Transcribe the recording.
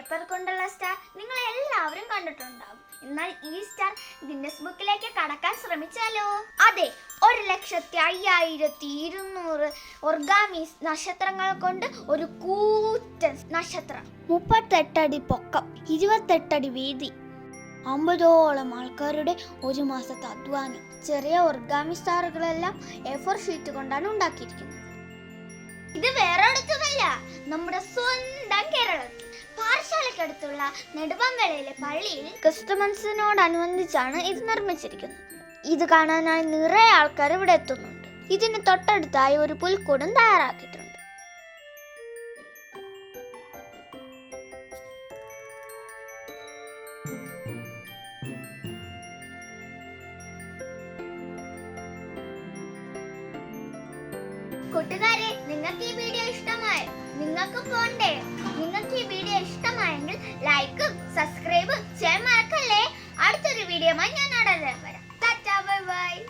Paper കൊണ്ടുള്ള star നിങ്ങൾ എല്ലാവരും കണ്ടിട്ടുണ്ടാകും. എന്നാൽ ഈ സ്റ്റാർ ഗിന്നസ് ബുക്കിലേക്ക് കടക്കാൻ ശ്രമിച്ചാലോ? അതെ, 1,05,200 ഒർഗാമി നക്ഷത്രങ്ങൾ കൊണ്ട് ഒരു കൂറ്റൻ നക്ഷത്രം. 38 അടി പൊക്കം, 28 അടി വീതി, 50ഓളം ആൾക്കാരുടെ ഒരു മാസത്തെ അധ്വാനം. ചെറിയ ഒർഗാമി സ്റ്റാറുകളെല്ലാം A4 ഷീറ്റ് കൊണ്ടാണ് ഉണ്ടാക്കിയിരിക്കുന്നത്. ഇത് വേറെ അടുത്തുമല്ല, നമ്മുടെ സ്വന്തം കേരളത്തിൽ പാറശാലക്കടുത്തുള്ള നെടുമങ്ങലയിലെ പള്ളിയിൽ ക്രിസ്തുമസിനോടനുബന്ധിച്ചാണ് ഇത് നിർമ്മിച്ചിരിക്കുന്നത്. ഇത് കാണാനായി നിറയെ ആൾക്കാർ ഇവിടെ എത്തുന്നുണ്ട്. ഇതിന് തൊട്ടടുത്തായി ഒരു പുൽക്കൂടും തയ്യാറാക്കിയിട്ടുണ്ട്. കൂട്ടുകാരെ, നിങ്ങൾക്ക് ഈ വീഡിയോ ഇഷ്ടമായോ? നിങ്ങൾക്ക് പോണ്ടേ?